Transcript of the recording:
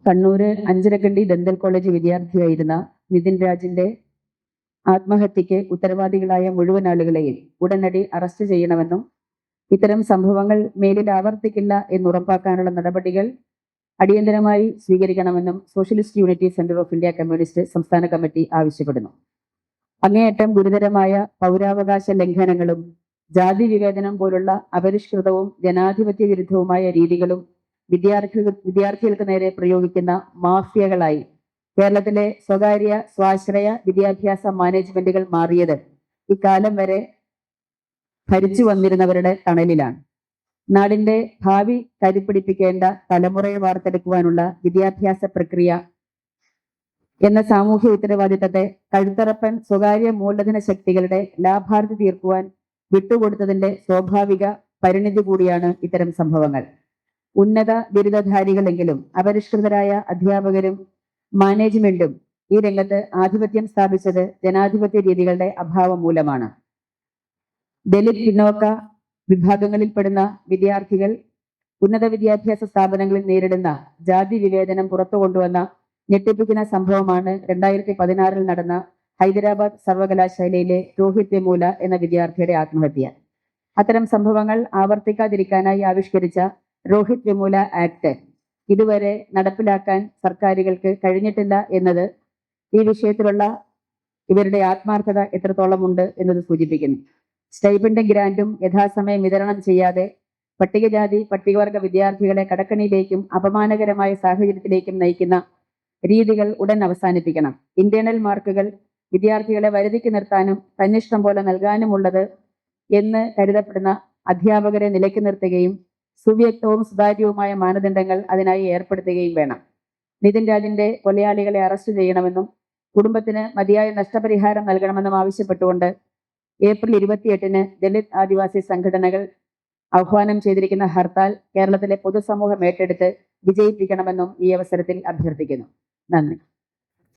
Kannur Anjarakandy dental college വിദ്യാർത്ഥിയായിരുന്ന Nitin രാജിന്റെ ആത്മഹത്യക്ക് ഉത്തരവാദികളായ മുഴുവൻ ആളുകളെയും ഉടനടി അറസ്റ്റ് ചെയ്യണമെന്നും ഇത്തരം സംഭവങ്ങൾ മേലിൽ ആവർത്തിക്കില്ല എന്നുറപ്പാക്കാനുള്ള നടപടികൾ അടിയന്തരമായി സ്വീകരിക്കണമെന്നും socialist unity centre of India communist സംസ്ഥാന കമ്മിറ്റി ആവശ്യപ്പെടുന്നു. അങ്ങേയറ്റം ഗുരുതരമായ പൗരാവകാശ ലംഘനങ്ങളും ജാതി വിവേചനം പോലുള്ള അപരിഷ്കൃതവും ജനാധിപത്യ വിരുദ്ധവുമായ രീതികളും വിദ്യാർത്ഥികൾക്ക് നേരെ പ്രയോഗിക്കുന്ന മാഫിയകളായി കേരളത്തിലെ സ്വകാര്യ സ്വാശ്രയ വിദ്യാഭ്യാസ മാനേജ്മെന്റുകൾ മാറിയത് ഇക്കാലം വരെ ഭരിച്ചു വന്നിരുന്നവരുടെ തണലിലാണ്. നാടിന്റെ ഭാവി കരുപ്പിടിപ്പിക്കേണ്ട തലമുറയെ വാർത്തെടുക്കുവാനുള്ള വിദ്യാഭ്യാസ പ്രക്രിയ എന്ന സാമൂഹ്യ ഉത്തരവാദിത്തത്തെ കഴുത്തറപ്പൻ സ്വകാര്യ മൂലധന ശക്തികളുടെ ലാഭാർത്ഥി തീർക്കുവാൻ വിട്ടുകൊടുത്തതിന്റെ സ്വാഭാവിക പരിണിതി കൂടിയാണ് ഇത്തരം സംഭവങ്ങൾ. ഉന്നത ബിരുദധാരികളെങ്കിലും അപരിഷ്കൃതരായ അധ്യാപകരും മാനേജ്മെന്റും ഈ രംഗത്ത് ആധിപത്യം സ്ഥാപിച്ചത് ജനാധിപത്യ രീതികളുടെ അഭാവം മൂലമാണ്. ദലിത് പിന്നോക്ക വിഭാഗങ്ങളിൽപ്പെടുന്ന വിദ്യാർത്ഥികൾ ഉന്നത വിദ്യാഭ്യാസ സ്ഥാപനങ്ങളിൽ നേരിടുന്ന ജാതി വിവേചനം പുറത്തു കൊണ്ടുവന്ന ഞെട്ടിപ്പിക്കുന്ന സംഭവമാണ് 2016 നടന്ന ഹൈദരാബാദ് സർവകലാശാലയിലെ രോഹിത് വെമുല എന്ന വിദ്യാർത്ഥിയുടെ ആത്മഹത്യ. അത്തരം സംഭവങ്ങൾ ആവർത്തിക്കാതിരിക്കാനായി ആവിഷ്കരിച്ച രോഹിത് വെമുല ആക്ട് ഇതുവരെ നടപ്പിലാക്കാൻ സർക്കാരുകൾക്ക് കഴിഞ്ഞിട്ടില്ല എന്നത് ഈ വിഷയത്തിലുള്ള ഇവരുടെ ആത്മാർത്ഥത എത്രത്തോളം ഉണ്ട് എന്നത് സൂചിപ്പിക്കുന്നു. സ്റ്റൈപ്പൻഡും ഗ്രാന്റും യഥാസമയം വിതരണം ചെയ്യാതെ പട്ടികജാതി പട്ടികവർഗ വിദ്യാർത്ഥികളെ കടക്കണിയിലേക്കും അപമാനകരമായ സാഹചര്യത്തിലേക്കും നയിക്കുന്ന രീതികൾ ഉടൻ അവസാനിപ്പിക്കണം. ഇന്റേണൽ മാർക്കുകൾ വിദ്യാർത്ഥികളെ വരുതിക്ക് നിർത്താനും തന്നിഷ്ടം പോലെ നൽകാനുമുള്ളത് എന്ന് കരുതപ്പെടുന്ന അധ്യാപകരെ നിലയ്ക്ക് നിർത്തുകയും സുവ്യക്തവും സുതാര്യവുമായ മാനദണ്ഡങ്ങൾ അതിനായി ഏർപ്പെടുത്തുകയും വേണം. നിതിൻ രാജിന്റെ കൊലയാളികളെ അറസ്റ്റ് ചെയ്യണമെന്നും കുടുംബത്തിന് മതിയായ നഷ്ടപരിഹാരം നൽകണമെന്നും ആവശ്യപ്പെട്ടുകൊണ്ട് ഏപ്രിൽ 28-ന് ദലിത് ആദിവാസി സംഘടനകൾ ആഹ്വാനം ചെയ്തിരിക്കുന്ന ഹർത്താൽ കേരളത്തിലെ പൊതുസമൂഹം ഏറ്റെടുത്ത് വിജയിപ്പിക്കണമെന്നും ഈ അവസരത്തിൽ അഭ്യർത്ഥിക്കുന്നു. നന്ദി.